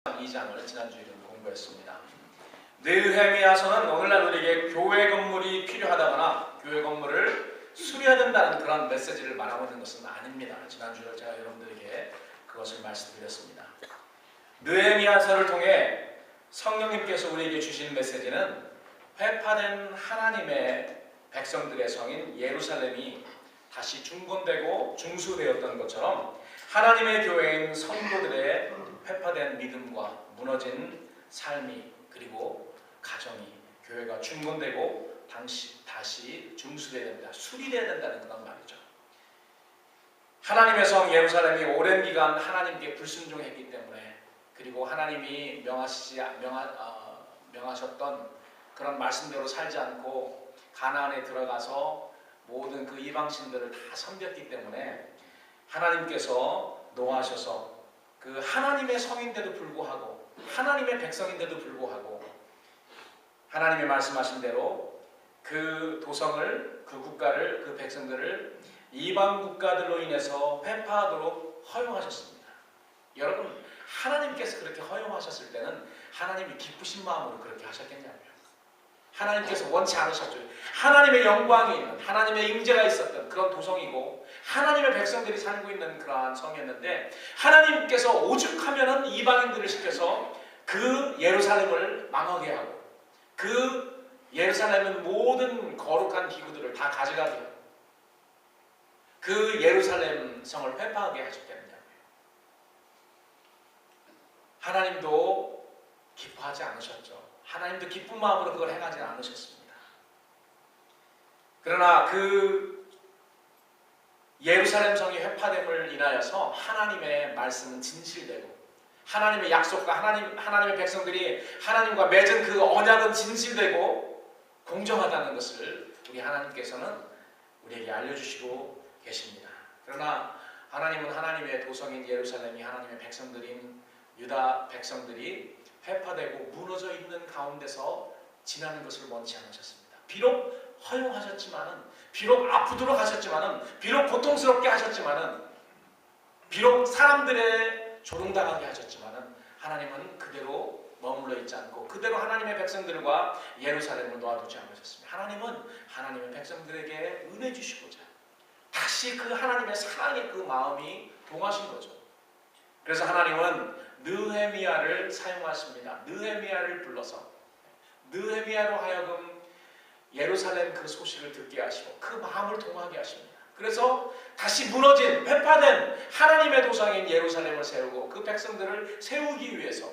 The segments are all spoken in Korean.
2장을 지난주에는 공부했습니다. 느헤미야서는 오늘날 우리에게 교회 건물이 필요하다거나 교회 건물을 수리해야 된다는 그런 메시지를 말하고 있는 것은 아닙니다. 지난주에 제가 여러분들에게 그것을 말씀드렸습니다. 느헤미야서를 통해 성령님께서 우리에게 주신 메시지는 회파된 하나님의 백성들의 성인 예루살렘이 다시 중건되고 중수되었던 것처럼 하나님의 교회인 성도들의 회파된 믿음과 무너진 삶이 그리고 가정이 교회가 중건되고 다시 중수되어야 됩니다. 수리되어야 된다는 그런 말이죠. 하나님의 성 예루살렘이 오랜 기간 하나님께 불순종했기 때문에 그리고 하나님이 명하셨던 그런 말씀대로 살지 않고 가나안에 들어가서 모든 그 이방신들을 다 섬겼기 때문에 하나님께서 노하셔서 그 하나님의 성인데도 불구하고 하나님의 백성인데도 불구하고 하나님의 말씀하신 대로 그 도성을 그 국가를 그 백성들을 이방 국가들로 인해서 회파하도록 허용하셨습니다. 여러분 하나님께서 그렇게 허용하셨을 때는 하나님이 기쁘신 마음으로 그렇게 하셨겠냐고요. 하나님께서 원치 않으셨죠. 하나님의 영광이 있는 하나님의 임재가 있었던 그런 도성이고 하나님의 백성들이 살고 있는 그러한 성이었는데 하나님께서 오죽하면은 이방인들을 시켜서 그 예루살렘을 망하게 하고 그 예루살렘은 모든 거룩한 기구들을 다 가져가게 하고 그 예루살렘 성을 회파하게 하셨겠느냐고요. 하나님도 기뻐하지 않으셨죠. 하나님도 기쁜 마음으로 그걸 행하지 않으셨습니다. 그러나 그 예루살렘 성이 회파됨을 인하여서 하나님의 말씀은 진실되고 하나님의 약속과 하나님의 백성들이 하나님과 맺은 그 언약은 진실되고 공정하다는 것을 우리 하나님께서는 우리에게 알려주시고 계십니다. 그러나 하나님은 하나님의 도성인 예루살렘이 하나님의 백성들인 유다 백성들이 회파되고 무너져 있는 가운데서 지나는 것을 원치 않으셨습니다. 비록 허용하셨지만은, 비록 아프도록 하셨지만은, 비록 고통스럽게 하셨지만은, 비록 사람들의 조롱당하게 하셨지만은 하나님은 그대로 머물러 있지 않고 그대로 하나님의 백성들과 예루살렘을 놓아두지 않으셨습니다. 하나님은 하나님의 백성들에게 은혜 주시고자 다시 그 하나님의 사랑의 그 마음이 동하신 거죠. 그래서 하나님은 느헤미야를 사용하십니다. 느헤미야를 불러서 느헤미야로 하여금 예루살렘 그 소식을 듣게 하시고 그 마음을 동하게 하십니다. 그래서 다시 무너진 회파된 하나님의 도성인 예루살렘을 세우고 그 백성들을 세우기 위해서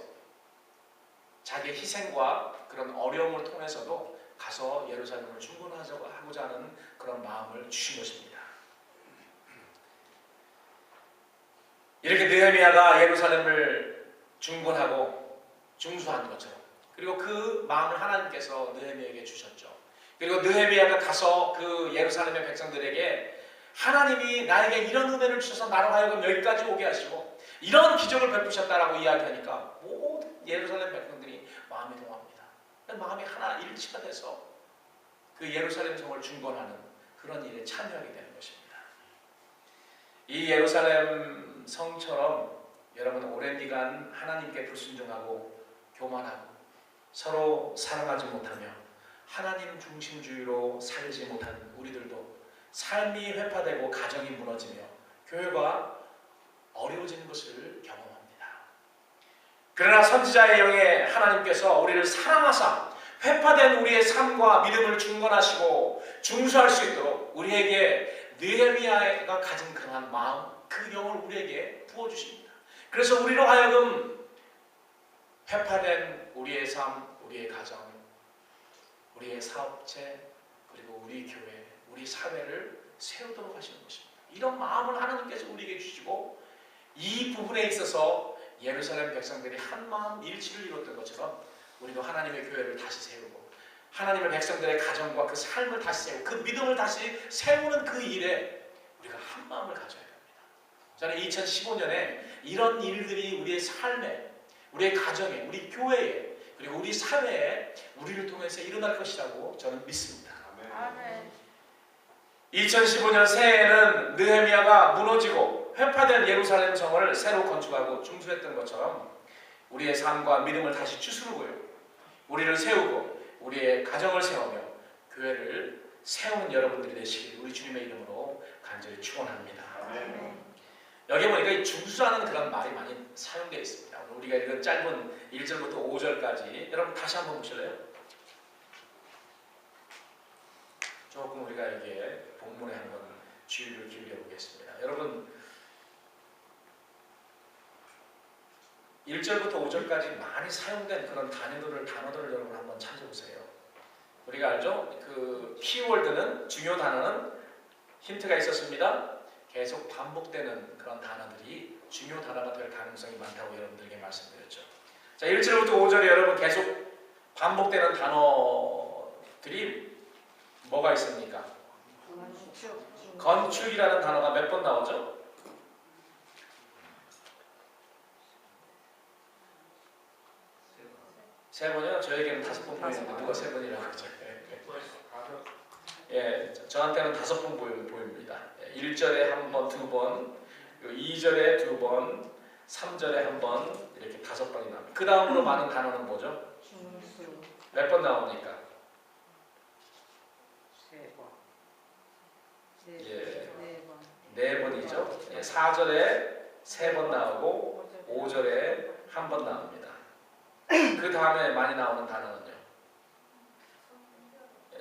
자기의 희생과 그런 어려움을 통해서도 가서 예루살렘을 중건하고자 하는 그런 마음을 주신 것입니다. 이렇게 느헤미야가 예루살렘을 중건하고 중수한 것처럼 그리고 그 마음을 하나님께서 느헤미야에게 주셨죠. 그리고 느헤미야가 가서 그 예루살렘의 백성들에게 하나님이 나에게 이런 은혜를 주셔서 나로 하여금 여기까지 오게 하시고 이런 기적을 베푸셨다라고 이야기하니까 모든 예루살렘 백성들이 마음이 동합니다. 마음이 하나 일치가 돼서 그 예루살렘 성을 중건하는 그런 일에 참여하게 되는 것입니다. 이 예루살렘 성처럼 여러분 오랜 기간 하나님께 불순종하고 교만하고 서로 사랑하지 못하며 하나님 중심주의로 살지 못한 우리들도 삶이 회파되고 가정이 무너지며 교회가 어려워지는 것을 경험합니다. 그러나 선지자의 영에 하나님께서 우리를 사랑하사 회파된 우리의 삶과 믿음을 중건하시고 중수할 수 있도록 우리에게 느헤미야가 가진 그러한 마음 그 영을 우리에게 부어주십니다. 그래서 우리로 하여금 회파된 우리의 삶, 우리의 가정, 우리의 사업체, 그리고 우리 교회, 우리 사회를 세우도록 하시는 것입니다. 이런 마음을 하나님께서 우리에게 주시고 이 부분에 있어서 예루살렘 백성들이 한 마음 일치를 이뤘던 것처럼 우리도 하나님의 교회를 다시 세우고 하나님의 백성들의 가정과 그 삶을 다시 세우고 그 믿음을 다시 세우는 그 일에 우리가 한 마음을 가져야 됩니다. 저는 2015년에 이런 일들이 우리의 삶에, 우리의 가정에, 우리 교회에, 그리고 우리 사회에 우리를 통해서 일어날 것이라고 저는 믿습니다. 아멘. 2015년 새해에는 느헤미야가 무너지고 회파된 예루살렘 성을 새로 건축하고 중수했던 것처럼 우리의 삶과 믿음을 다시 추스르고요. 우리를 세우고 우리의 가정을 세우며 교회를 세우는 여러분들이 되시길 우리 주님의 이름으로 간절히 축원합니다. 여기 보니까 이 중수라는 그런 말이 많이 사용되어 있습니다. 오늘 우리가 읽은 짧은 1절부터 5절까지 여러분 다시 한번 보실래요? 조금 우리가 여기에 본문에 한번 주의를 기울여 보겠습니다. 여러분 1절부터 5절까지 많이 사용된 그런 단어들을 여러분 한번 찾아보세요. 우리가 알죠? 그 키워드는, 중요 단어는 힌트가 있었습니다. 계속 반복되는 그런 단어들이 중요 단어가 될 가능성이 많다고 여러분들에게 말씀드렸죠. 자, 1절부터 5절에 여러분 계속 반복되는 단어들이 뭐가 있습니까? 건축이라는 단어가 몇 번 나오죠? 세 번이요? 저에게는 5번 보이는데 누가 3번이라고 하죠? 예, 저한테는 5번 보입니다. 1절에 한 번, 2번, 2절에 2번, 3절에 한 번, 이렇게 5번이 나옵니다. 그 다음으로 많은 단어는 뭐죠? 몇 번 나옵니까? 3번. 예, 4번이죠. 예, 4절에 3번 나오고 5절에 한 번 나옵니다. 그 다음에 많이 나오는 단어는요.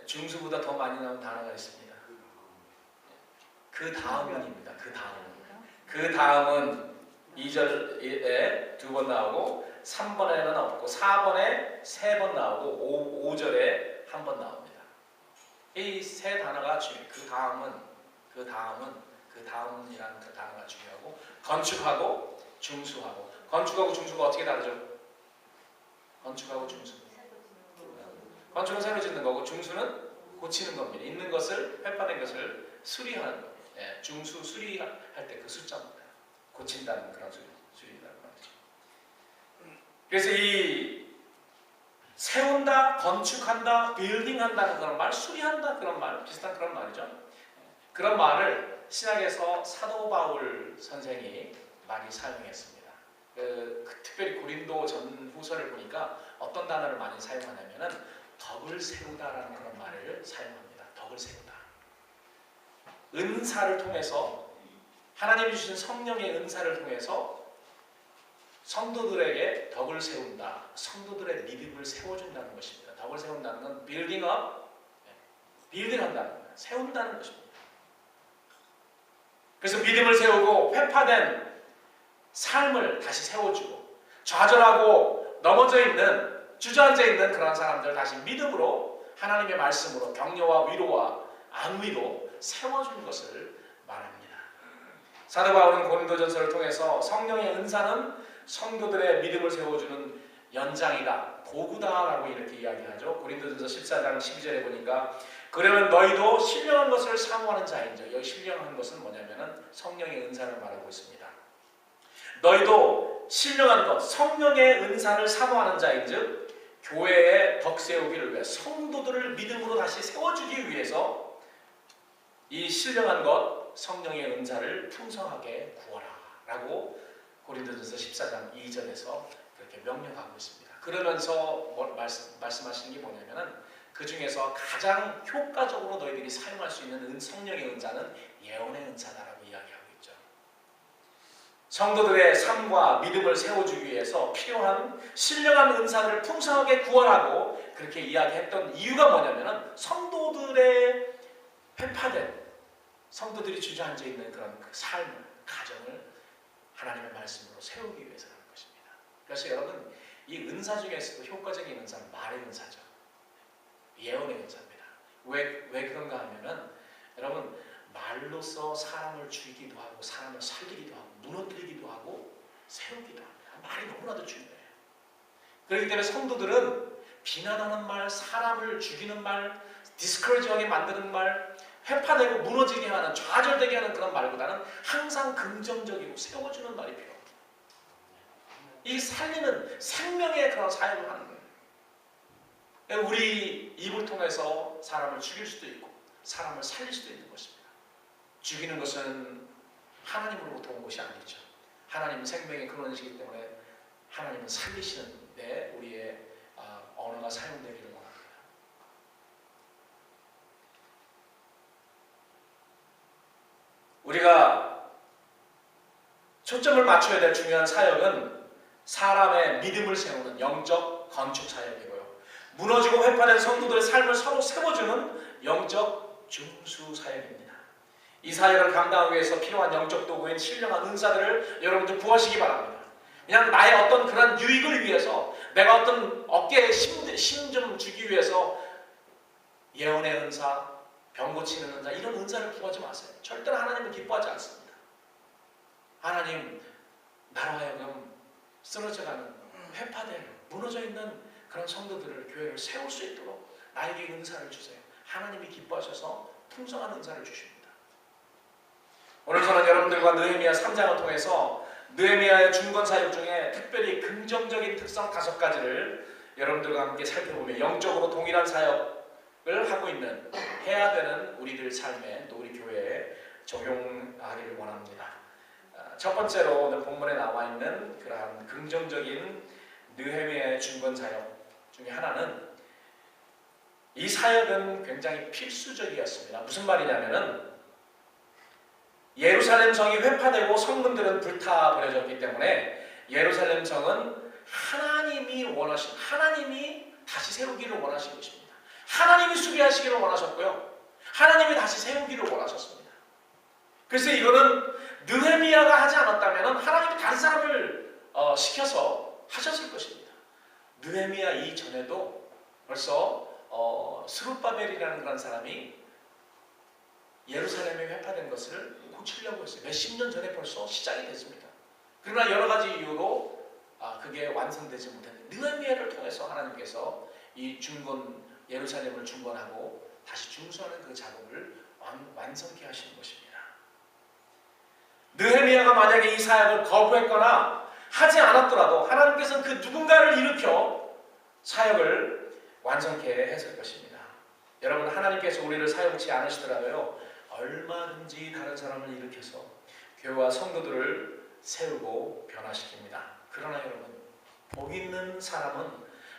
중수보다 더 많이 나오는 단어가 있습니다. 그 다음은입니다. 그 다음은 2절에 2번 나오고 3번에는 없고 4번에 3번 나오고 5절에 한 번 나옵니다. 이 세 단어가 중요해요. 그 다음이라는 그 단어가 중요하고 건축하고 중수하고 건축하고 중수가 어떻게 다르죠? 건축하고 중수. 건축은 새로 짓는 거고 중수는 고치는 겁니다. 있는 것을 회파된 것을 수리하는 겁니다. 예, 중수 수리할 때 그 숫자입니다. 고친다는 그런 수리라는 말이죠. 그래서 이 세운다, 건축한다, 빌딩한다는 그런 말, 수리한다 그런 말 비슷한 그런 말이죠. 그런 말을 신약에서 사도 바울 선생이 많이 사용했습니다. 특별히 고린도 전후서를 보니까 어떤 단어를 많이 사용하냐면은 덕을 세우다라는 그런 말을 사용합니다. 덕을 세우다. 은사를 통해서 하나님이 주신 성령의 은사를 통해서 성도들에게 덕을 세운다. 성도들의 믿음을 세워준다는 것입니다. 덕을 세운다는 건 빌딩업, 빌딩한다는 거예요. 세운다는 것입니다. 그래서 믿음을 세우고 회파된 삶을 다시 세워주고 좌절하고 넘어져 있는 주저앉아 있는 그런 사람들 다시 믿음으로 하나님의 말씀으로 격려와 위로와 안위로 세워주는 것을 말합니다. 사도 바울은 고린도전서를 통해서 성령의 은사는 성도들의 믿음을 세워주는 연장이다, 도구다라고 이렇게 이야기하죠. 고린도전서 14장 12절에 보니까 그러면 너희도 신령한 것을 사모하는 자인즉, 여기 신령한 것은 뭐냐면은 성령의 은사를 말하고 있습니다. 너희도 신령한 것, 성령의 은사를 사모하는 자인즉 교회의 덕 세우기를 위해 성도들을 믿음으로 다시 세워주기 위해서 이 신령한 것, 성령의 은사를 풍성하게 구하라 라고 고린도전서 14장 2절에서 그렇게 명령하고 있습니다. 그러면서 말씀하시는 게 뭐냐면은 그 중에서 가장 효과적으로 너희들이 사용할 수 있는 성령의 은사는 예언의 은사다라고 이야기하고 있죠. 성도들의 삶과 믿음을 세워주기 위해서 필요한 신령한 은사를 풍성하게 구하라고 그렇게 이야기했던 이유가 뭐냐면은 성도들의 회파된 성도들이 주저앉아 있는 그런 그 삶을, 가정을 하나님의 말씀으로 세우기 위해서라는 것입니다. 그래서 여러분 이 은사 중에서도 효과적인 은사는 말의 은사죠. 예언의 은사입니다. 왜 그런가 하면은 여러분 말로써 사람을 죽이기도 하고 사람을 살리기도 하고 무너뜨리기도 하고 세우기도 합니다. 말이 너무나도 중요해요. 그렇기 때문에 성도들은 비난하는 말, 사람을 죽이는 말, 디스커리지하게 만드는 말, 회파되고 무너지게 하는, 좌절되게 하는 그런 말보다는 항상 긍정적이고 세워주는 말이 필요합니다. 이 살리는 생명의 그런 사역을 하는 거예요. 우리 입을 통해서 사람을 죽일 수도 있고 사람을 살릴 수도 있는 것입니다. 죽이는 것은 하나님으로부터 온 것이 아니죠. 하나님은 생명의 근원이시기 때문에 하나님은 살리시는데 우리의 언어가 사용되기를 원합니다. 우리가 초점을 맞춰야 될 중요한 사역은 사람의 믿음을 세우는 영적 건축 사역이고요. 무너지고 회파된 성도들의 삶을 서로 세워주는 영적 중수 사역입니다. 이 사역을 감당하기 위해서 필요한 영적 도구인 신령한 은사들을 여러분들 구하시기 바랍니다. 그냥 나의 어떤 그런 유익을 위해서, 내가 어떤 어깨에 힘 좀 주기 위해서 예언의 은사, 병 고치는 은사, 이런 은사를 구하지 마세요. 절대로 하나님은 기뻐하지 않습니다. 하나님, 나로 하여금 쓰러져가는, 회파된, 무너져 있는 그런 성도들을, 교회를 세울 수 있도록 나에게 은사를 주세요. 하나님이 기뻐하셔서 풍성한 은사를 주십니다. 오늘 저는 여러분들과 느헤미야 3장을 통해서 느헤미야의 중건 사역 중에 특별히 긍정적인 특성 5가지를 여러분들과 함께 살펴보며 영적으로 동일한 사역을 하고 있는, 해야 되는 우리들 삶에, 또 우리 교회에 적용하기를 원합니다. 첫 번째로 오늘 본문에 나와 있는 그러한 긍정적인 느헤미야의 중건 사역 중에 하나는, 이 사역은 굉장히 필수적이었습니다. 무슨 말이냐면은 예루살렘 성이 회파되고 성문들은 불타버려졌기 때문에 예루살렘 성은 하나님이 원하신, 하나님이 다시 세우기를 원하신 것입니다. 하나님이 수비하시기를 원하셨고요, 하나님이 다시 세우기를 원하셨습니다. 그래서 이거는 느헤미야가 하지 않았다면 하나님이 다른 사람을 시켜서 하셨을 것입니다. 느헤미야 이전에도 벌써 스룹바벨이라는 그런 사람이 예루살렘에 회파된 것을 고치려고 했어요. 몇십 년 전에 벌써 시작이 됐습니다. 그러나 여러 가지 이유로 그게 완성되지 못했는데, 느헤미야를 통해서 하나님께서 이 중건, 예루살렘을 중건하고 다시 중수하는 그 작업을 완성케 하시는 것입니다. 느헤미야가 만약에 이 사역을 거부했거나 하지 않았더라도 하나님께서는 그 누군가를 일으켜 사역을 완성케 했을 것입니다. 여러분, 하나님께서 우리를 사용치 않으시더라도요, 얼마든지 다른 사람을 일으켜서 교회와 성도들을 세우고 변화시킵니다. 그러나 여러분, 복 있는 사람은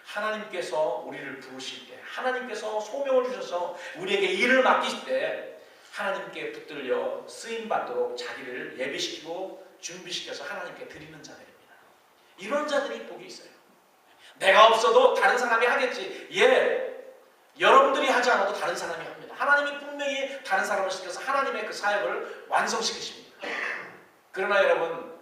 하나님께서 우리를 부르실 때, 하나님께서 소명을 주셔서 우리에게 일을 맡기실 때 하나님께 붙들려 쓰임받도록 자기를 예비시키고 준비시켜서 하나님께 드리는 자들입니다. 이런 자들이 복이 있어요. 내가 없어도 다른 사람이 하겠지. 여러분들이 하지 않아도 다른 사람이 합니다. 하나님이 분명히 다른 사람을 시켜서 하나님의 그 사역을 완성시키십니다. 그러나 여러분,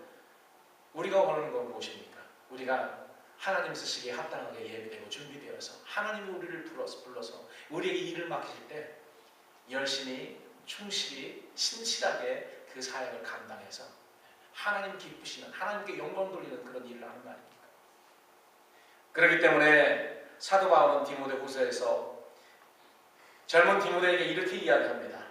우리가 원하는 건 무엇입니까? 우리가 하나님 쓰시기에 합당하게 예비되고 준비되어서 하나님이 우리를 불러서 우리에게 일을 맡기실 때 열심히, 충실히, 신실하게 그 사역을 감당해서 하나님 기쁘시는, 하나님께 영광 돌리는 그런 일을 하는 거 아닙니까? 그렇기 때문에 사도 바울은 디모데후서에서 젊은 디모데에게 이렇게 이야기합니다.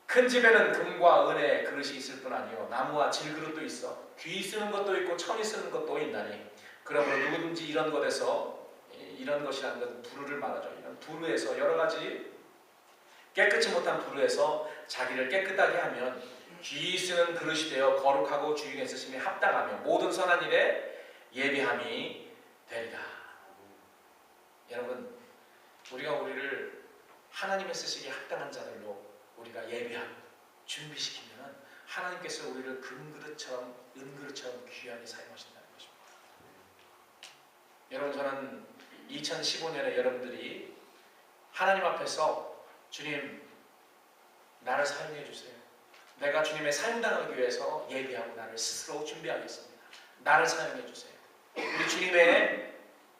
큰 집에는 금과 은의 그릇이 있을 뿐 아니요 나무와 질그릇도 있어 귀 쓰는 것도 있고 천이 쓰는 것도 있나니, 그러므로 누구든지 이런 것에서, 이런 것이라는 것은 부르를 말하죠. 이런 부르에서, 여러 가지 깨끗이 못한 부르에서 자기를 깨끗하게 하면 귀 쓰는 그릇이 되어 거룩하고 주인의 쓰심에 합당하며 모든 선한 일에 예비함이 되리라. 여러분, 우리가 우리를 하나님의 쓰시기에 합당한 자들로 우리가 예비하고 준비시키면 하나님께서 우리를 금그릇처럼, 은그릇처럼 귀하게 사용하신다는 것입니다. 여러분, 저는 2015년에 여러분들이 하나님 앞에서 주님, 나를 사용해 주세요. 내가 주님의 사용당하기 위해서 예비하고 나를 스스로 준비하겠습니다. 나를 사용해 주세요. 우리 주님의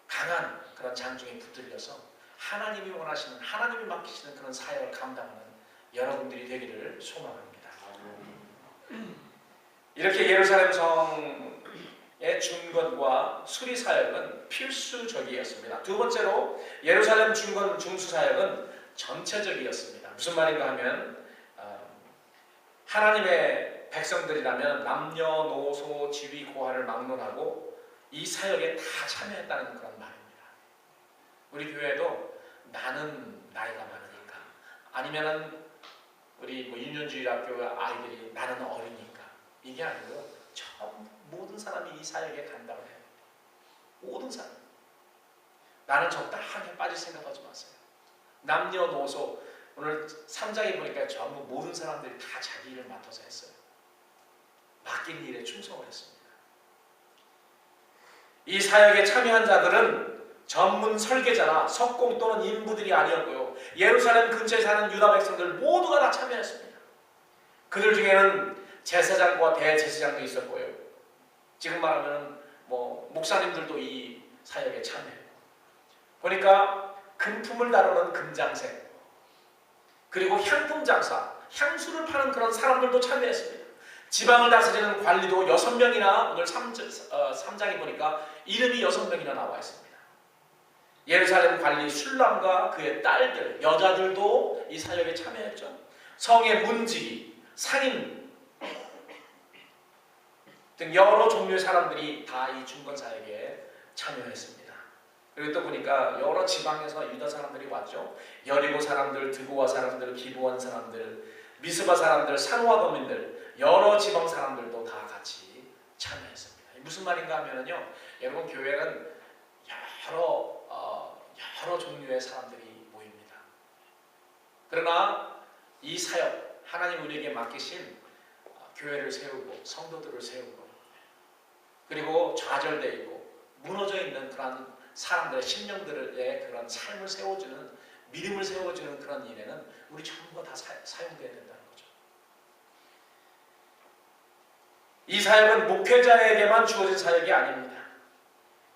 강한 그런 장중에 붙들려서 하나님이 원하시는, 하나님이 맡기시는 그런 사역을 감당하는 여러분들이 되기를 소망합니다. 이렇게 예루살렘 성의 중건과 수리 사역은 필수적이었습니다. 두 번째로 예루살렘 중건 중수 사역은 전체적이었습니다. 무슨 말인가 하면 하나님의 백성들이라면 남녀노소 지위 고하를 막론하고 이 사역에 다 참여했다는 그런 말입니다. 우리 교회도 나는 나이가 많으니까, 아니면은 우리 윤현주일학교 아이들이 나는 어리니까, 이게 아니고요, 모든 사람이 이 사역에 간다고 해요. 모든 사람. 나는 적당하게 빠질 생각하지 마세요. 남녀노소 오늘 3장에 보니까 전부 모든 사람들이 다 자기 일을 맡아서 했어요. 맡긴 일에 충성을 했습니다. 이 사역에 참여한 자들은 전문 설계자나 석공 또는 인부들이 아니었고요. 예루살렘 근처에 사는 유다 백성들 모두가 다 참여했습니다. 그들 중에는 제사장과 대제사장도 있었고요. 지금 말하면 목사님들도 이 사역에 참여했고, 보니까 금품을 다루는 금장색, 그리고 향품 장사, 향수를 파는 그런 사람들도 참여했습니다. 지방을 다스리는 관리도 6명이나 오늘 3장에 보니까 이름이 6명이나 나와 있습니다. 예루살렘 관리 슐람과 그의 딸들, 여자들도 이 사역에 참여했죠. 성의 문지기, 상인 등 여러 종류의 사람들이 다 이 중건 사역에 참여했습니다. 그리고 또 보니까 여러 지방에서 유다 사람들이 왔죠. 여리고 사람들, 드고와 사람들, 기브온 사람들, 미스바 사람들, 산호와 거민들, 여러 지방 사람들도 다 같이 참여했습니다. 무슨 말인가 하면요, 여러분 교회는 여러 종류의 사람들이 모입니다. 그러나 이 사역, 하나님 우리에게 맡기신 교회를 세우고 성도들을 세우고 그리고 좌절되어 있고 무너져 있는 그런 사람들의 심령들의 그런 삶을 세워주는, 믿음을 세워주는 그런 일에는 우리 전부가 다 사용되어야 된다는 거죠. 이 사역은 목회자에게만 주어진 사역이 아닙니다.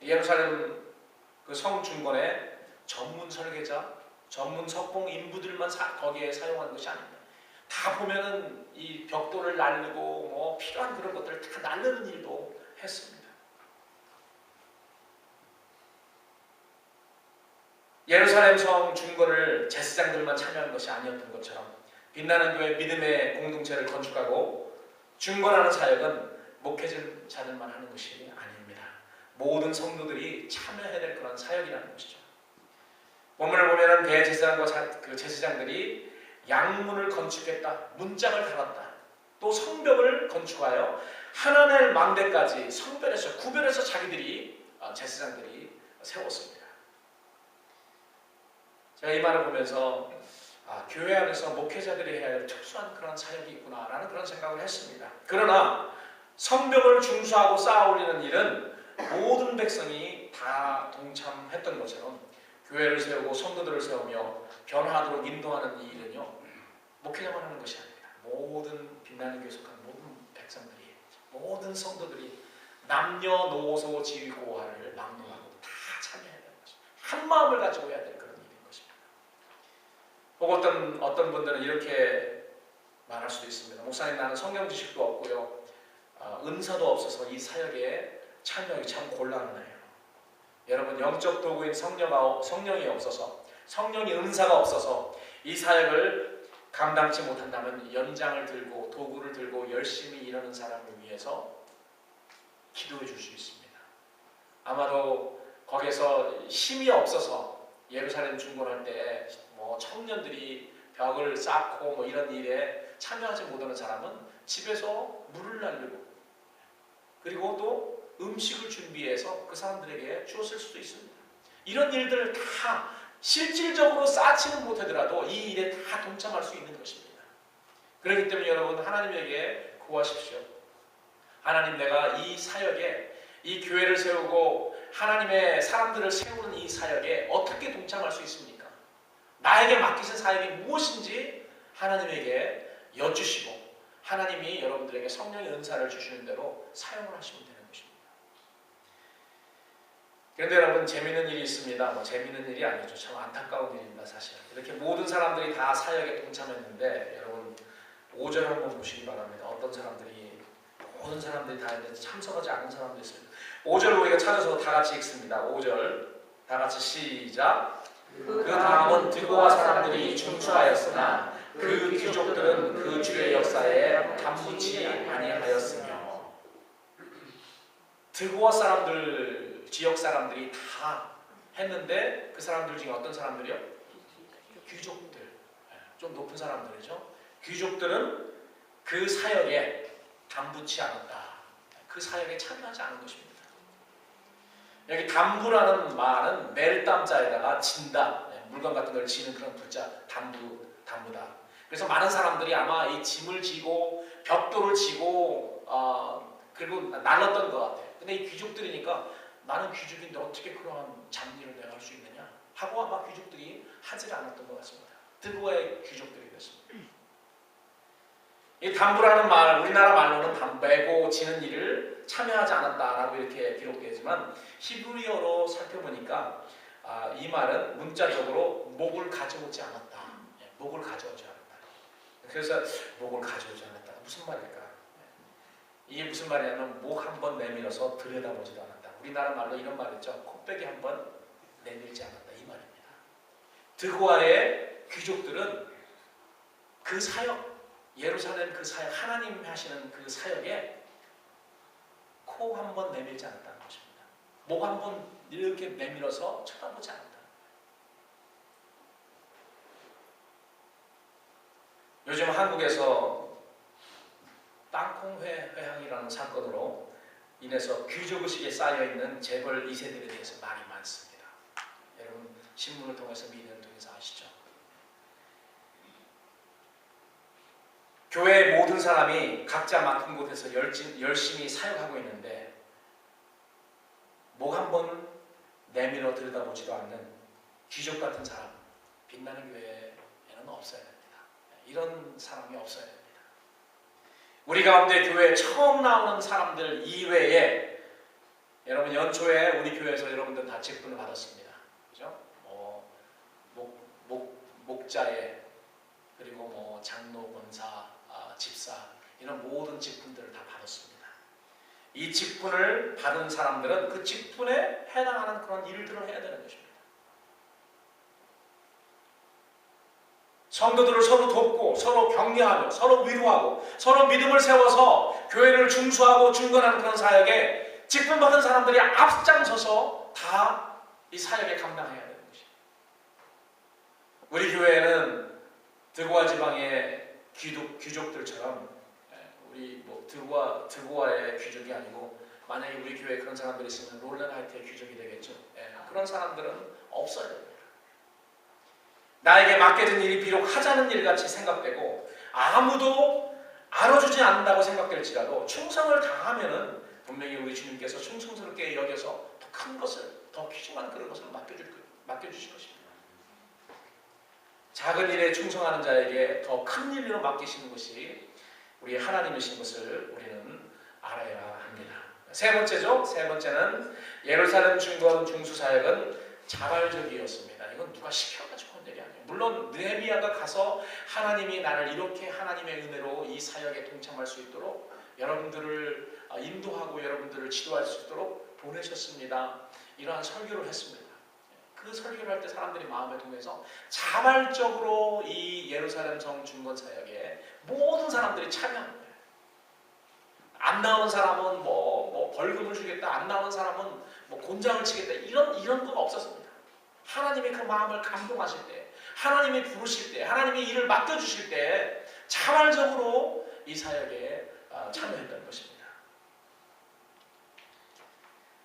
예루살렘 그 성 중건에 전문 설계자, 전문 석공 인부들만 거기에 사용하는 것이 아닙니다. 다 보면은 이 벽돌을 날르고 필요한 그런 것들을 다 날르는 일도 했습니다. 예루살렘 성 중건을 제사장들만 참여한 것이 아니었던 것처럼 빛나는 교회 믿음의 공동체를 건축하고 중건하는 사역은 목회자들만 하는 것이 아닙니다. 모든 성도들이 참여해야 될 그런 사역이라는 것이죠. 본문을 보면 대제사장과 그 제사장들이 양문을 건축했다, 문짝을 달았다, 또 성벽을 건축하여 하나넬 망대까지 성별에서 구별해서 자기들이 제사장들이 세웠습니다. 제가 이 말을 보면서 교회 안에서 목회자들이 해야 할 특수한 그런 사역이 있구나라는 그런 생각을 했습니다. 그러나 성벽을 중수하고 쌓아 올리는 일은 모든 백성이 다 동참했던 것처럼 교회를 세우고 성도들을 세우며 변화하도록 인도하는 이 일은요, 목회자만 하는 것이 아닙니다. 모든 빛나는 교회에 속한 모든 백성들이, 모든 성도들이 남녀노소 지위고하를 막론하고 다 참여해야 되는 것입니다. 한 마음을 가지고 해야 될 그런 일인 것입니다. 혹 어떤 분들은 이렇게 말할 수도 있습니다. 목사님, 나는 성경 지식도 없고요, 은사도 없어서 이 사역에 참여하기 참 곤란하네요. 여러분, 영적 도구인 성령이 없어서, 성령의 은사가 없어서 이 사역을 감당치 못한다면 연장을 들고 도구를 들고 열심히 일하는 사람을 위해서 기도해 줄 수 있습니다. 아마도 거기에서 힘이 없어서 예루살렘 중건할 때 청년들이 벽을 쌓고 이런 일에 참여하지 못하는 사람은 집에서 물을 날리고 그리고 또 음식을 준비해서 그 사람들에게 주었을 수도 있습니다. 이런 일들을 다 실질적으로 쌓지는 못하더라도 이 일에 다 동참할 수 있는 것입니다. 그렇기 때문에 여러분, 하나님에게 구하십시오. 하나님, 내가 이 사역에, 이 교회를 세우고 하나님의 사람들을 세우는 이 사역에 어떻게 동참할 수 있습니까? 나에게 맡기신 사역이 무엇인지 하나님에게 여쭈시고 하나님이 여러분들에게 성령의 은사를 주시는 대로 사용을 하시면 되는 것입니다. 그런데 여러분, 재미있는 일이 있습니다. 재미있는 일이 아니죠. 참 안타까운 일입니다, 사실. 이렇게 모든 사람들이 다 사역에 동참했는데 여러분, 5절 한번 보시기 바랍니다. 모든 사람들이 다 했는데 참석하지 않은 사람도 있습니다. 5절 우리가 찾아서 다 같이 읽습니다. 5절 다 같이 시작. 그 다음은 드고와 사람들이 중수하였으나 그 귀족들은 그 주의 역사에 담붙지 아니하였으며. 드고와 사람들, 지역 사람들이 다 했는데 그 사람들 중에 어떤 사람들이요? 귀족들, 좀 높은 사람들이죠. 귀족들은 그 사역에 담붙지 않았다. 그 사역에 참여하지 않은 것입니다. 여기 담부라는 말은 멜담자에다가 진다, 물건 같은 걸 지는 그런 부자, 담부다. 그래서 많은 사람들이 아마 이 짐을 지고 벽돌을 지고 그리고 날랐던 것 같아요. 근데 이 귀족들이니까 나는 귀족인데 어떻게 그러한 잡일을 내가 할 수 있느냐 하고 아마 귀족들이 하질 않았던 것 같습니다. 드고아의 귀족들이 됐습니다. 이 담부라는 말, 우리나라 말로는 메고 지는 일을 참여하지 않았다라고 이렇게 기록되지만 히브리어로 살펴보니까 이 말은 문자적으로 목을 가져오지 않았다. 목을 가져오지 않았다. 그래서 목을 가져오지 않았다. 무슨 말일까? 이게 무슨 말이냐면 목 한번 내밀어서 들여다보지도 않았다. 우리나라 말로 이런 말 있죠. 코빼기 한번 내밀지 않았다. 이 말입니다. 드고아의 귀족들은 그 사역, 예루살렘 그 사역, 하나님 하시는 그 사역에 코 한번 내밀지 않았다는 것입니다. 목 한번 이렇게 내밀어서 쳐다보지 않았다. 요즘 한국에서 땅콩회 회항이라는 사건으로 인해서 귀족의식에 쌓여있는 재벌 2세들에 대해서 말이 많습니다. 여러분 신문을 통해서 미디어를 통해서 아시죠? 교회의 모든 사람이 각자 맡은 곳에서 열심히 사역하고 있는데 목 한번 내밀어 들여다보지도 않는 귀족 같은 사람, 빛나는 교회에는 없어야 됩니다. 이런 사람이 없어야 됩니다. 우리 가운데 교회에 처음 나오는 사람들 이외에 여러분 연초에 우리 교회에서 여러분들 다 직분을 받았습니다. 그죠? 목자에 그리고 장로, 권사, 집사 이런 모든 직분들을 다 받았습니다. 이 직분을 받은 사람들은 그 직분에 해당하는 그런 일들을 해야 되는 것입니다. 성도들을 서로 돕고 서로 격려하고 서로 위로하고 서로 믿음을 세워서 교회를 중수하고 중건하는 그런 사역에 직분 받은 사람들이 앞장서서 다 이 사역에 감당해야 되는 것입니다. 우리 교회는 드고아 지방의 귀족들처럼 우리 드고아의 귀족이 아니고 만약에 우리 교회에 그런 사람들이 있으면 롤렌하이트의 귀족이 되겠죠. 그런 사람들은 없어야 됩니다. 나에게 맡겨진 일이 비록 하자는 일같이 생각되고 아무도 알아주지 않는다고 생각될지라도 충성을 다하면은 분명히 우리 주님께서 충성스럽게 여겨서 더 큰 것을, 더 귀중한 그런 것을 맡겨주실 것입니다. 작은 일에 충성하는 자에게 더 큰 일로 맡기시는 것이 우리 하나님이신 것을 우리는 알아야 합니다. 세 번째죠. 세 번째는 예루살렘 중건 중수 사역은 자발적이었습니다. 이건 누가 시켜가지고 한 일이 아니에요. 물론 느헤미야가 가서 하나님이 나를 이렇게 하나님의 은혜로 이 사역에 동참할 수 있도록 여러분들을 인도하고 여러분들을 지도할 수 있도록 보내셨습니다. 이러한 설교를 했습니다. 그 설교를 할 때 사람들이 마음에 동해서 자발적으로 이 예루살렘 성 중건 사역에 모든 사람들이 참여한 거예요. 안 나오는 사람은 벌금을 주겠다, 안 나오는 사람은 곤장을 치겠다, 이런 건 없었습니다. 하나님의 그 마음을 감동하실 때, 하나님이 부르실 때, 하나님이 일을 맡겨주실 때 자발적으로 이 사역에 참여했던 것입니다.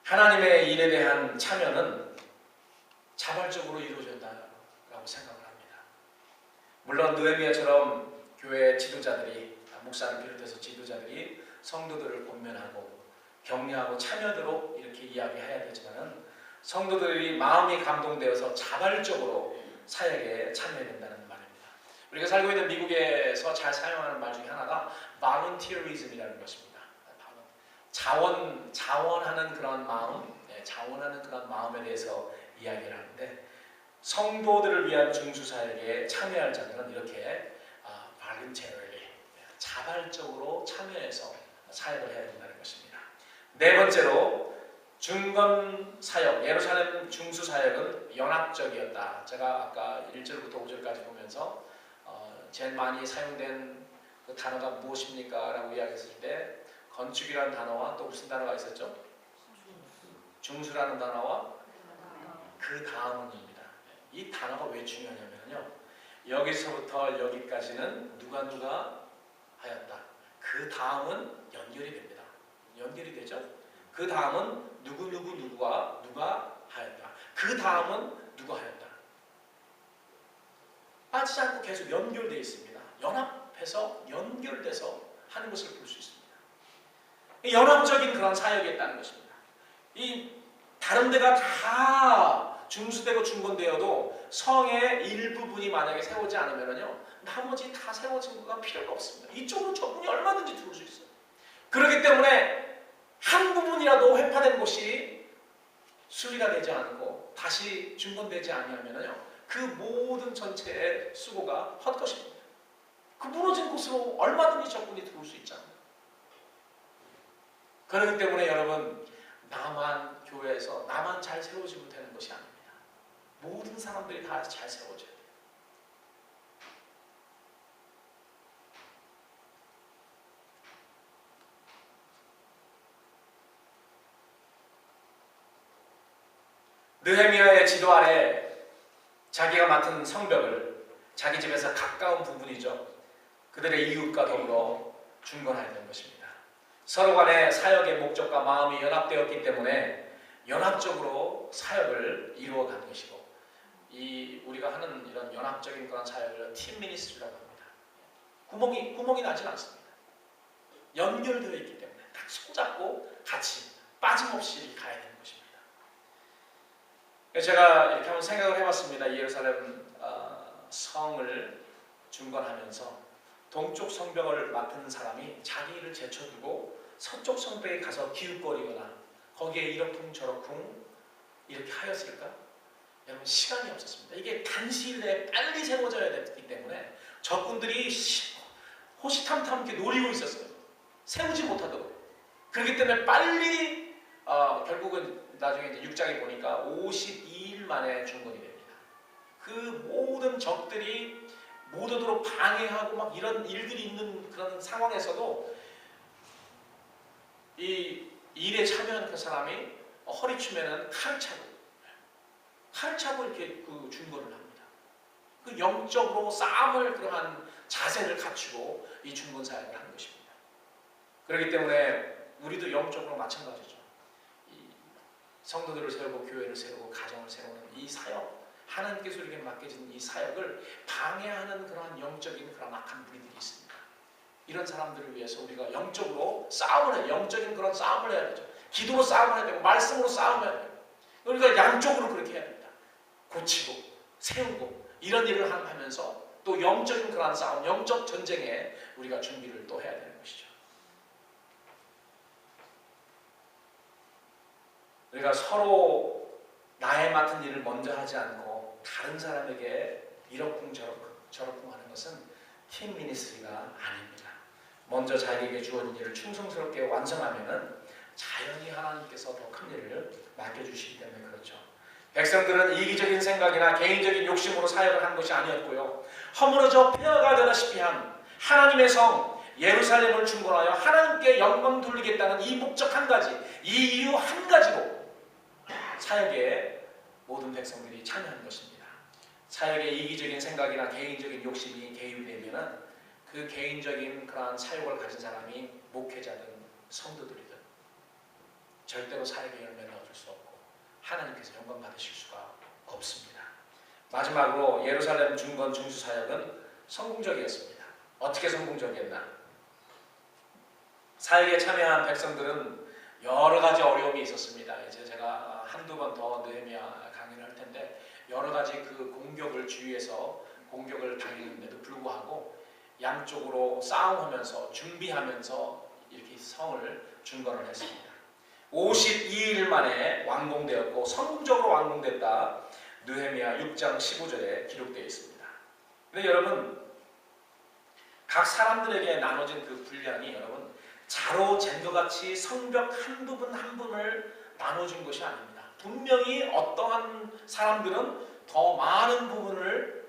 하나님의 일에 대한 참여는 자발적으로 이루어진다라고 생각을 합니다. 물론 느헤미야처럼 교회 지도자들이, 목사를 비롯해서 지도자들이 성도들을 권면하고 격려하고 참여도록 이렇게 이야기해야 되지만 성도들이 마음이 감동되어서 자발적으로 사역에 참여해야 된다는 말입니다. 우리가 살고 있는 미국에서 잘 사용하는 말 중에 하나가 volunteerism이라는 것입니다. 자원하는 그런 마음, 자원하는 그런 마음에 대해서 이야기를 하는데 성도들을 위한 중수사역에 참여할 자들은 이렇게 voluntarily, 자발적으로 참여해서 사역을 해야 된다는 것입니다. 네 번째로 중건 사역, 예루살렘 중수 사역은 연합적이었다. 제가 아까 1절부터 5절까지 보면서 제일 많이 사용된 그 단어가 무엇입니까? 라고 이야기했을 때 건축이라는 단어와 또 무슨 단어가 있었죠? 중수라는 단어와 그 다음은입니다. 이 단어가 왜 중요하냐면요, 여기서부터 여기까지는 누가 하였다. 그 다음은 연결이 됩니다. 연결이 되죠. 그 다음은 누구와 누가 하였다. 그 다음은 누가 하였다. 빠지지 않고 계속 연결되어 있습니다. 연합해서 연결돼서 하는 것을 볼 수 있습니다. 연합적인 그런 사역이 있다는 것입니다. 이 다른 데가 다 중수되고 중건되어도 성의 일부분이 만약에 세우지 않으면요, 나머지 다 세워진 거가 필요가 없습니다. 이쪽으로 저분이 얼마든지 들어올 수 있어요. 그렇기 때문에 한 부분이라도 회파된 곳이 수리가 되지 않고 다시 중건되지 아니하면요, 그 모든 전체의 수고가 헛것입니다. 그 무너진 곳으로 얼마든지 적군이 들어올 수 있잖아요. 그렇기 때문에 여러분, 나만 교회에서 나만 잘 세워지면 되는 것이 아닙니다. 모든 사람들이 다 잘 세워져야 돼요. 느헤미야의 지도 아래 자기가 맡은 성벽을 자기 집에서 가까운 부분이죠, 그들의 이웃과 더불어 중건해야 되는 것입니다. 서로 간의 사역의 목적과 마음이 연합되었기 때문에 연합적으로 사역을 이루어가는 것이고, 이 우리가 하는 이런 연합적인 그런 사역을 팀 미니스트리라고 합니다. 구멍이 나질 않습니다. 연결되어 있기 때문에 딱 손잡고 같이 빠짐없이 가야 되는 것입니다. 제가 이렇게 한번 생각을 해봤습니다. 예루살렘 성을 중건하면서 동쪽 성벽을 맡은 사람이 자기 일을 제쳐두고 서쪽 성벽에 가서 기웃거리거나 거기에 이러쿵저러쿵 이렇게 하였을까? 여러분, 시간이 없었습니다. 이게 단시일 내에 빨리 세워져야 됐기 때문에 적군들이 호시탐탐 이렇게 노리고 있었어요. 세우지 못하도록. 그렇기 때문에 빨리 결국은 나중에 이제 6장에 보니까 52일 만에 중건이 됩니다. 그 모든 적들이 못 오도록 방해하고 막 이런 일들이 있는 그런 상황에서도 이 일에 참여한 그 사람이 허리춤에는 칼을 차고 이렇게 그 중건을 합니다. 그 영적으로 싸움을 그러한 자세를 갖추고 이 중건 사역을 하는 것입니다. 그렇기 때문에 우리도 영적으로 마찬가지죠. 이 성도들을 세우고 교회를 세우고 가정을 세우는 이 사역, 하나님께서 우리에게 맡겨진 이 사역을 방해하는 그러한 영적인 그런 악한 무리들이 있습니다. 이런 사람들을 위해서 우리가 영적으로 싸움을 해요. 영적인 그런 싸움을 해야 되죠. 기도로 싸움을 해야 되고 말씀으로 싸움을 해야 돼요. 우리가 양쪽으로 그렇게 해야 됩니다. 고치고 세우고 이런 일을 하면서 또 영적인 그러한 싸움, 영적 전쟁에 우리가 준비를 또 해야 되는 것이죠. 우리가 서로 나의 맡은 일을 먼저 하지 않고 다른 사람에게 이러쿵저러쿵 하는 것은 팀 미니스트리가 아닙니다. 먼저 자기에게 주어진 일을 충성스럽게 완성하면은 자연히 하나님께서 더 큰 일을 맡겨주시기 때문에 그렇죠. 백성들은 이기적인 생각이나 개인적인 욕심으로 사역을 한 것이 아니었고요, 허물어져 폐허가 되다시피 한 하나님의 성 예루살렘을 중건하여 하나님께 영광 돌리겠다는 이 목적 한 가지, 이 이유 한 가지로 사역에 모든 백성들이 참여한 것입니다. 사역에 이기적인 생각이나 개인적인 욕심이 개입되면은 그 개인적인 그러한 사역을 가진 사람이 목회자든 성도들이든 절대로 사역의 열매를 얻을 수 없고 하나님께서 영광 받으실 수가 없습니다. 마지막으로 예루살렘 중건 중수 사역은 성공적이었습니다. 어떻게 성공적이었나? 사역에 참여한 백성들은 여러 가지 어려움이 있었습니다. 이제 제가 한두 번 더 느헤미야 강의를 할 텐데, 여러 가지 그 공격을 주위에서 공격을 당했는데도 불구하고 양쪽으로 싸움하면서 준비하면서 이렇게 성을 중건을 했습니다. 52일 만에 완공되었고 성공적으로 완공됐다. 느헤미야 6장 15절에 기록되어 있습니다. 근데 여러분, 각 사람들에게 나눠진 그 분량이 여러분 자로 잰 것 같이 성벽 한 부분 한 분을 나눠준 것이 아닙니다. 분명히 어떠한 사람들은 더 많은 부분을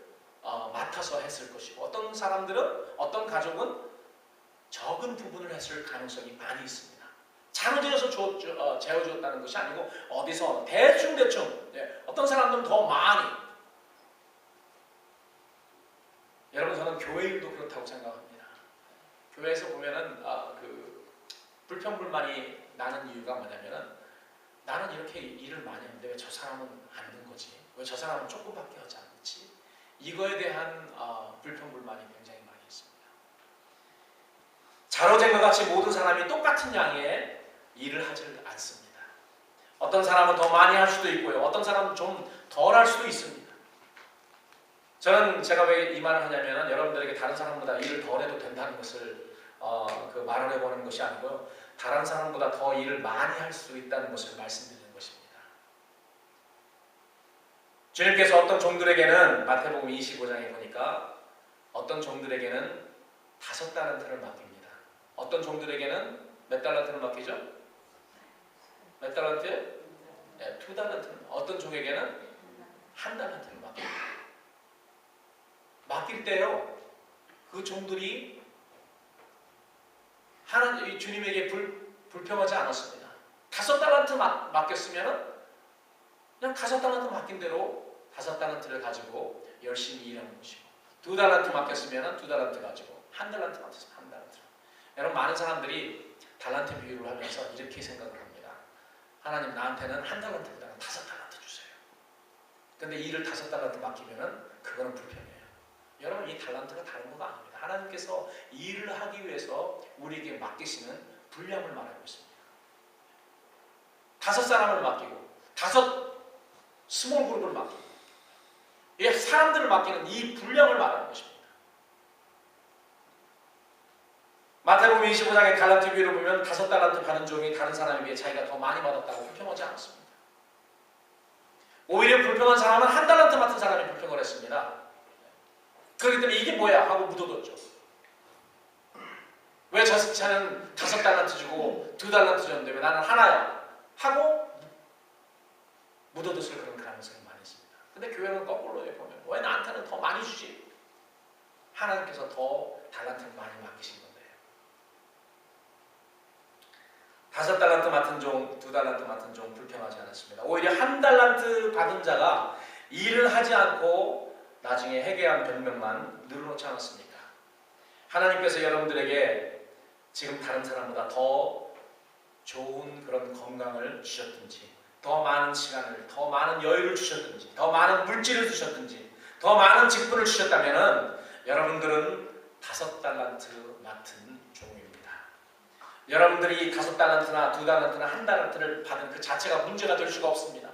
맡아서 했을 것이고, 어떤 사람들은, 어떤 가족은 적은 부분을 했을 가능성이 많이 있습니다. 자로재어서 재어주었다는 것이 아니고 어디서 대충 어떤 사람들은 더 많이. 여러분, 저는 교회 일도 그렇다고 생각합니다. 교회에서 보면은 그 불평불만이 나는 이유가 뭐냐면은 나는 이렇게 일을 많이 하는데 왜 저 사람은 안 하는 거지? 왜 저 사람은 조금밖에 하지 않지? 이거에 대한 불평, 불만이 굉장히 많이 있습니다. 자로쟁과 같이 모든 사람이 똑같은 양의 일을 하지 않습니다. 어떤 사람은 더 많이 할 수도 있고요. 어떤 사람은 좀 덜 할 수도 있습니다. 저는 제가 왜 이 말을 하냐면 여러분들에게 다른 사람보다 일을 덜 해도 된다는 것을 말을 해보는 것이 아니고요. 다른 사람보다 더 일을 많이 할 수 있다는 것을 말씀드리는 것입니다. 주님께서 어떤 종들에게는 마태복음 25장에 보니까 어떤 종들에게는 5달란트를 맡깁니다. 어떤 종들에게는 몇 달란트를 맡기죠? 몇 달란트요? 네, 2달란트를. 어떤 종에게는 1달란트를 맡깁니다. 맡길 때요, 그 종들이 하나님 주님에게 불평하지 않았습니다. 5달란트 맡겼으면 그냥 5달란트 맡긴 대로 5달란트를 가지고 열심히 일하는 것이고, 2달란트 맡겼으면 2달란트 가지고 1달란트 맡았으면 1달란트. 여러분, 많은 사람들이 달란트 비유를 하면서 이렇게 생각을 합니다. 하나님, 나한테는 1달란트보다는 5달란트 주세요. 근데 일을 5달란트 맡기면은 그거는 불평이에요. 여러분, 이 달란트가 다른 거가 아닙니다. 하나님께서 일을 하기 위해서 우리에게 맡기시는 분량을 말하고 있습니다. 5사람을 맡기고 5 스몰 그룹을 맡기고 사람들을 맡기는 이 분량을 말하는 것입니다. 마태복음 25장의 달란트 비유를 보면 5달란트 받은 종이 다른 사람에 비해 자기가 더 많이 받았다고 불평하지 않았습니다. 오히려 불평한 사람은 1달란트 맡은 사람이 불평을 했습니다. 그렇기 때문에 이게 뭐야 하고 묻어뒀죠. 왜 저 차는 5달란트 주고 2달란트 줬는데 왜 나는 하나야? 하고 묻어뒀을 그런 가능성이 많이 있습니다. 근데 교회는 거꾸로 보면 왜 나한테는 더 많이 주지? 하나님께서 더 달란트를 많이 맡기신 건데요. 5달란트 맡은 종, 2달란트 맡은 종 불평하지 않았습니다. 오히려 1달란트 받은 자가 일을 하지 않고 나중에 회개한 변명만 늘어놓지 않았습니까? 하나님께서 여러분들에게 지금 다른 사람보다 더 좋은 그런 건강을 주셨든지, 더 많은 시간을, 더 많은 여유를 주셨든지, 더 많은 물질을 주셨든지, 더 많은 직분을 주셨다면 여러분들은 5달란트 맡은 종입니다. 여러분들이 5달란트나 2달란트나 1달란트를 받은 그 자체가 문제가 될 수가 없습니다.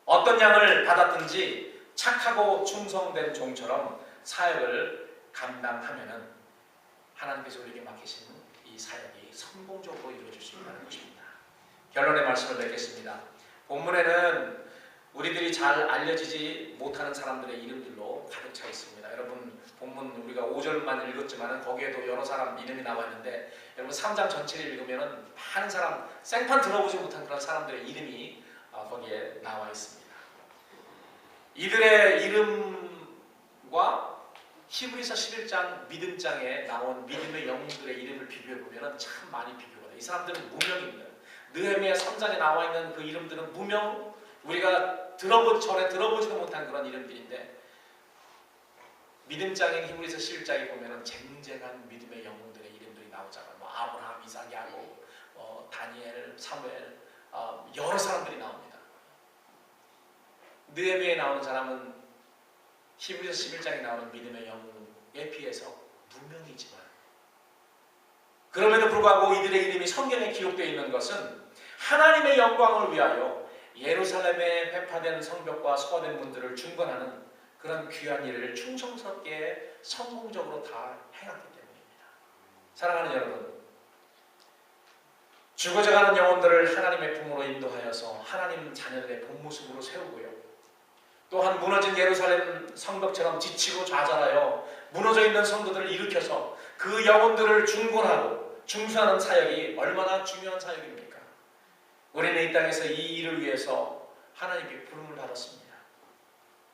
어떤 양을 받았든지 착하고 충성된 종처럼 사역을 감당하면은 하나님께서 우리에게 맡기신 이 사역이 성공적으로 이루어질 수 있다는 것입니다. 결론의 말씀을 맺겠습니다. 본문에는 우리들이 잘 알려지지 못하는 사람들의 이름들로 가득 차 있습니다. 여러분, 본문 우리가 5절만 읽었지만 거기에도 여러 사람 이름이 나와 있는데, 여러분 3장 전체를 읽으면 많은 사람, 생판 들어보지 못한 그런 사람들의 이름이 거기에 나와 있습니다. 이들의 이름과 히브리서 11장 믿음장에 나온 믿음의 영웅들의 이름을 비교해보면 참 많이 비교가 돼요. 이 사람들은 무명입니다. 느헤미야 3장에 나와 있는 그 이름들은 무명, 우리가 전에 들어보지도 못한 그런 이름들인데, 믿음장인 히브리서 11장에 보면 쟁쟁한 믿음의 영웅들의 이름들이 나오잖아요. 아브라함, 이삭, 야곱, 다니엘, 사무엘, 여러 사람들이 나옵니다. 느헤미야에 나오는 사람은 히브리서 11장에 나오는 믿음의 영웅에 비해서 무명이지만, 그럼에도 불구하고 이들의 이름이 성경에 기록되어 있는 것은 하나님의 영광을 위하여 예루살렘에 회파된 성벽과 소화된 문들을 중건하는 그런 귀한 일을 충성스럽게 성공적으로 다 행했기 때문입니다. 사랑하는 여러분, 죽어져가는 영혼들을 하나님의 품으로 인도하여서 하나님 자녀들의 본 모습으로 세우고요, 또한 무너진 예루살렘 성벽처럼 지치고 좌절하여 무너져 있는 성도들을 일으켜서 그 영혼들을 중건하고 중수하는 사역이 얼마나 중요한 사역입니까? 우리는 이 땅에서 이 일을 위해서 하나님께 부름을 받았습니다.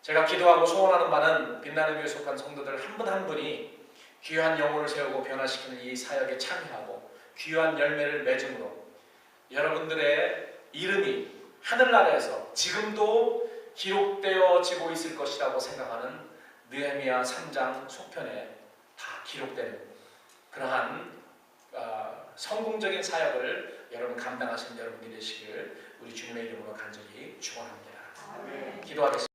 제가 기도하고 소원하는 바는 빛나는 교회에 속한 성도들 한 분 한 분이 귀한 영혼을 세우고 변화시키는 이 사역에 참여하고 귀한 열매를 맺음으로 여러분들의 이름이 하늘나라에서 지금도 기록되어지고 있을 것이라고 생각하는 느헤미야 3장 속편에 다 기록된 그러한 성공적인 사역을 여러분 감당하시는 여러분들이 되시기를 우리 주님의 이름으로 간절히 축원합니다. 아멘. 기도하겠습니다.